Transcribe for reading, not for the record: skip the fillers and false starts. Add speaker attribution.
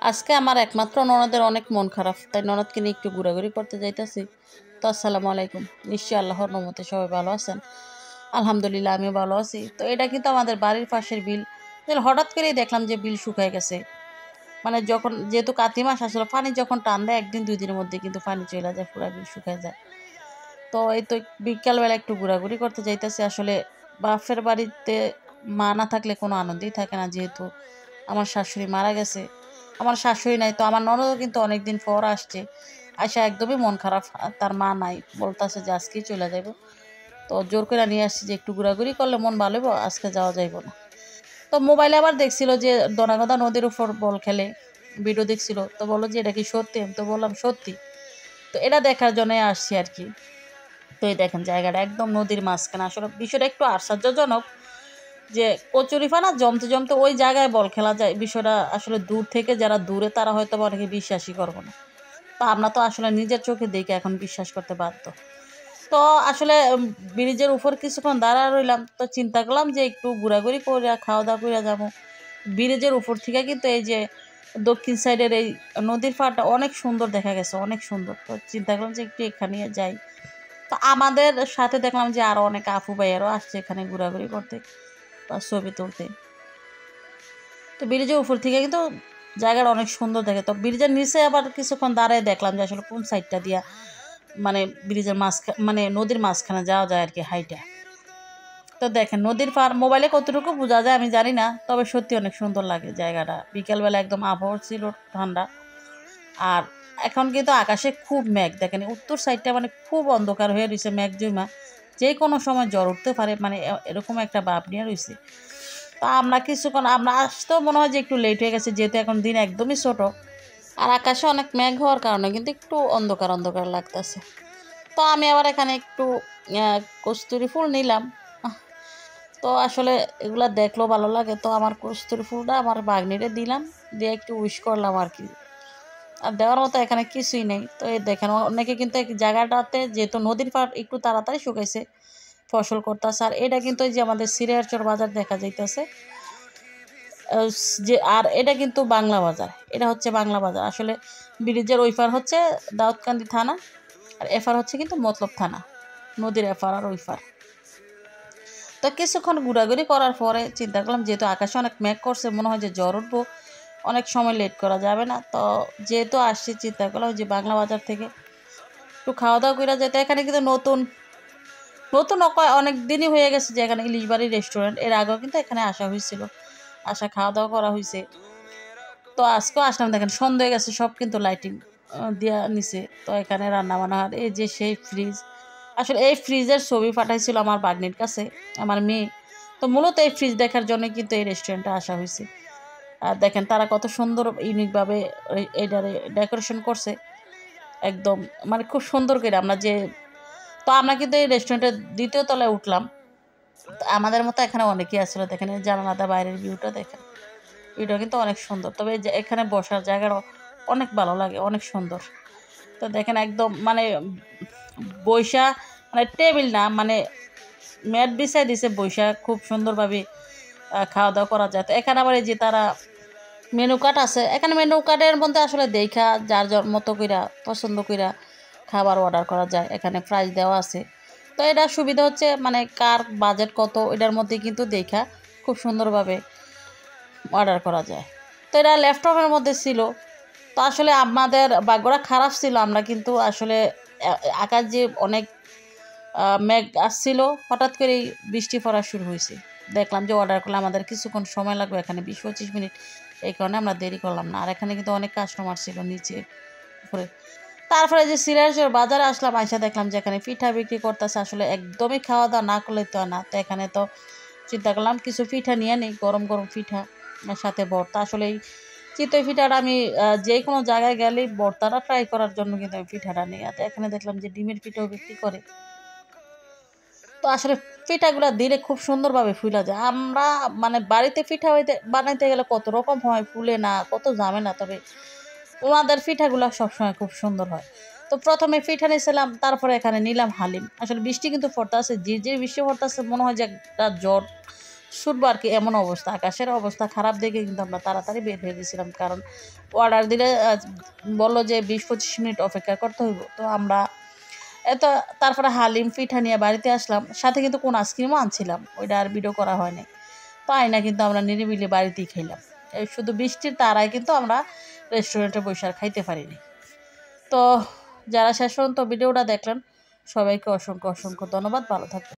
Speaker 1: আজকে আমার একমাত্র ননদের অনেক মন খারাপ, তাই ননদকে নিয়ে একটু ঘোরাঘুরি করতে যাইতেছি। তো আসসালামু আলাইকুম, নিশ্চয়ই আল্লাহর রহমতে সবাই ভালো আছেন। আলহামদুলিল্লাহ আমিও ভালো আছি। তো এটা কিন্তু আমাদের বাড়ির পাশের বিল। হঠাৎ করেই দেখলাম যে বিল শুকায় গেছে। মানে যখন যেহেতু কাতি মাস আসলে পানি যখন টান দেয় একদিন দুই দিনের মধ্যে কিন্তু পানি চলে যায়, পুরা বিল শুকায় যায়। তো এই তো বিকালবেলা একটু ঘোরাঘুরি করতে যাইতেছি। আসলে বাপের বাড়িতে মা না থাকলে কোনো আনন্দই থাকে না, যেহেতু আমার শাশুড়ি মারা গেছে। আমার শাশুড়ি নাই, তো আমার ননদও কিন্তু অনেকদিন পর আসছে। আয়সা একদমই মন খারাপ, তার মা নাই, বলতেছে যে আজকেই চলে যাব। তো জোর করে নিয়ে আসছি যে একটু ঘোরাঘুরি করলে মন ভালো হইব, আজকে যাওয়া যাইব না। তো মোবাইলে আবার দেখছিল যে দনাগদা নদীর উপর বল খেলে, ভিডিও দেখছিল। তো বললো যে এটা কি সত্যি? আমি তো বললাম সত্যি। তো এটা দেখার জন্য আসছি আর কি। তো এই দেখেন জায়গাটা একদম নদীর মাঝখানে। আসলে বিষয়টা একটু আশ্চর্যজনক যে কচুরিপানা জমতে জমতে ওই জায়গায় বল খেলা যায়। বিষয়টা আসলে দূর থেকে যারা দূরে তারা হয়তো অনেকে বিশ্বাসই করবো না। তো আমরা তো আসলে নিজের চোখে দেখে এখন বিশ্বাস করতে বাধ্য। তো আসলে ব্রিজের উপর কিছুক্ষণ দাঁড়া রইলাম, তো চিন্তা করলাম যে একটু ঘোরাঘুরি করে খাওয়া দাওয়া করে যাবো। ব্রিজের উপর থেকে কিন্তু এই যে দক্ষিণ সাইডের এই নদীর পাড়টা অনেক সুন্দর দেখা গেছে, অনেক সুন্দর। তো চিন্তা করলাম যে একটু এখানে যাই। তো আমাদের সাথে দেখলাম যে আরো অনেক আপু ভাইয়ারও আসছে এখানে ঘোরাঘুরি করতে বা ছবি তুলতে। তো ব্রিজের উপর থেকে কিন্তু জায়গাটা অনেক সুন্দর দেখে। তো ব্রিজের নিচে আবার কিছুক্ষণ দাঁড়ায় দেখলাম যে আসলে কোন সাইডটা দিয়া মানে ব্রিজের মাঝখানে মানে নদীর মাঝখানে যাওয়া যায় আর কি, হাইটা। তো দেখেন নদীর পার মোবাইলে কতটুকু বোঝা যায় আমি জানি না, তবে সত্যি অনেক সুন্দর লাগে জায়গাটা। বিকালবেলা একদম আবহাওয়া ছিল ঠান্ডা। আর এখন কিন্তু আকাশে খুব মেঘ, দেখেন উত্তর সাইডটা মানে খুব অন্ধকার হয়ে রয়েছে, মেঘ জমা যে কোনো সময় জ্বর উঠতে পারে, মানে এরকম একটা ভাব নিয়ে রয়েছে। তো আমরা কিছুক্ষণ আমরা আসতেও মনে হয় যে একটু লেট হয়ে গেছে, যেহেতু এখন দিন একদমই ছোট। আর আকাশে অনেক মেঘ হওয়ার কারণে কিন্তু একটু অন্ধকার অন্ধকার লাগতেছে। তো আমি আবার এখানে একটু কস্তুরি ফুল নিলাম। আহ, তো আসলে এগুলা দেখলেও ভালো লাগে। তো আমার কস্তুরি ফুলটা আমার বাগনিরে দিলাম, দিয়ে একটু উইশ করলাম আর কি। আর দেওয়ার মতো এখানে কিছুই নেই। তো এই দেখেন অনেকে কিন্তু এই জায়গাটাতে যেহেতু নদীর পাড় একটু তাড়াতাড়ি শুকাইছে, ফসল করতেছে। আর এটা কিন্তু এই যে আমাদের সিরিয়ারচর বাজার দেখা যাইতেছে যে, আর এটা কিন্তু বাংলা বাজার, এটা হচ্ছে বাংলা বাজার। আসলে ব্রিজের ওই পার হচ্ছে দাউদকান্দি থানা, আর এফার হচ্ছে কিন্তু মতলব থানা, নদীর এফার আর ওই পার। তো কিছুক্ষণ ঘোরাঘুরি করার পরে চিন্তা করলাম যেহেতু আকাশে অনেক মেঘ করছে, মনে হয় যে জ্বর উঠবো, অনেক সময় লেট করা যাবে না। তো যেহেতু আসছি চিন্তা করলাম যে বাংলা বাজার থেকে একটু খাওয়া দাওয়া করে যেতে। এখানে কিন্তু নতুন নতুন অনেক দিনই হয়ে গেছে যে এখানে ইলিশ বাড়ি রেস্টুরেন্ট, এর আগেও কিন্তু এখানে আসা হয়েছিল, আসা খাওয়া দাওয়া করা হয়েছে। তো আজকেও আসলাম, দেখেন সন্ধ্যা হয়ে গেছে, সব কিন্তু লাইটিং দেওয়া নিচে। তো এখানে রান্না বান্না আর এই যে সেই ফ্রিজ, আসলে এই ফ্রিজের ছবি পাঠাইছিল আমার বাগনির কাছে আমার মেয়ে। তো মূলত এই ফ্রিজ দেখার জন্য কিন্তু এই রেস্টুরেন্টে আসা হয়েছে। আর দেখেন তারা কত সুন্দর ইউনিকভাবে এইটারে ডেকোরেশন করছে একদম, মানে খুব সুন্দর করে আমরা যে। তো আমরা কিন্তু এই রেস্টুরেন্টের দ্বিতীয় তলায় উঠলাম। তো আমাদের মতো এখানে অনেকেই আসলে দেখেন এই জানালাটা বাইরের ভিউটা দেখেন, ভিউটা কিন্তু অনেক সুন্দর। তবে এখানে বসার জায়গাটা অনেক ভালো লাগে, অনেক সুন্দর। তো দেখেন একদম মানে বৈশা, মানে টেবিল না, মানে ম্যাট বিছাই দিছে, বৈশা খুব সুন্দরভাবে খাওয়া দাওয়া করা যায়। তো এখানে আবার এই যে তারা মেনু কার্ড আছে, এখানে মেনু কার্ডের মধ্যে আসলে দেখা যার যার মতো কইরা পছন্দ কইরা খাবার অর্ডার করা যায়, এখানে প্রাইস দেওয়া আছে। তো এটা সুবিধা হচ্ছে মানে কার বাজেট কত এটার মধ্যে কিন্তু দেখা খুব সুন্দরভাবে অর্ডার করা যায়। তো এটা ল্যাপটপের মধ্যে ছিল। তো আসলে আমাদের ভাগ্যটা খারাপ ছিল, আমরা কিন্তু আসলে আকাশ যে অনেক মেঘ আসছিল, হঠাৎ করেই বৃষ্টি পড়া শুরু হয়েছে। দেখলাম যে অর্ডার করলে আমাদের কিছুক্ষণ সময় লাগবে, এখানে 20-25 মিনিট, এই কারণে আমরা দেরি করলাম না। আর এখানে কিন্তু অনেক কাস্টমার ছিল নিচে উপরে। তারপরে যে সিরিয়াসের বাজারে আসলাম, আইসা দেখলাম যে এখানে পিঠা বিক্রি করতেছে। আসলে একদমই খাওয়া দাওয়া না করলে তো না। তো এখানে তো চিন্তা করলাম কিছু পিঠা নিয়ে নিই, গরম গরম পিঠা সাথে ভর্তা। আসলে এই চিতই পিঠাটা আমি যে কোনো জায়গায় গেলেই ভর্তাটা ট্রাই করার জন্য কিন্তু আমি পিঠাটা নিই। আর এখানে দেখলাম যে ডিমের পিঠাও বিক্রি করে। তো আসলে পিঠাগুলা দিলে খুব সুন্দরভাবে ফুলা যায়। আমরা মানে বাড়িতে পিঠা বানাইতে গেলে কত রকম হয়, ফুলে না, কত ঝামেলা। তবে ওনাদের পিঠাগুলা সবসময় খুব সুন্দর হয়। তো প্রথমে পিঠা নিয়েছিলাম, তারপরে এখানে নিলাম হালিম। আসলে বৃষ্টি কিন্তু পড়তেছে, যে বৃষ্টি পড়তেছে, মনে হয় যে একটা জ্বর ছুটবো আর কি, এমন অবস্থা। আকাশের অবস্থা খারাপ দেখে কিন্তু আমরা তাড়াতাড়ি বের হয়ে গেছিলাম, কারণ অর্ডার দিলে বললো যে 20-25 মিনিট অপেক্ষা করতে হইব। তো আমরা এত তারপরে হালিম পিঠা নিয়ে বাড়িতে আসলাম, সাথে কিন্তু কোন আইসক্রিমও আনছিলাম, ওইটা আর ভিডিও করা হয়নি। তো আয়না কিন্তু আমরা নিরিবিলি বাড়িতেই খাইলাম। এই শুধু বৃষ্টির তারায় কিন্তু আমরা রেস্টুরেন্টে বসে আর খাইতে পারিনি। তো যারা শেষ পর্যন্ত ভিডিওটা দেখলেন সবাইকে অসংখ্য অসংখ্য ধন্যবাদ। ভালো থাকবেন।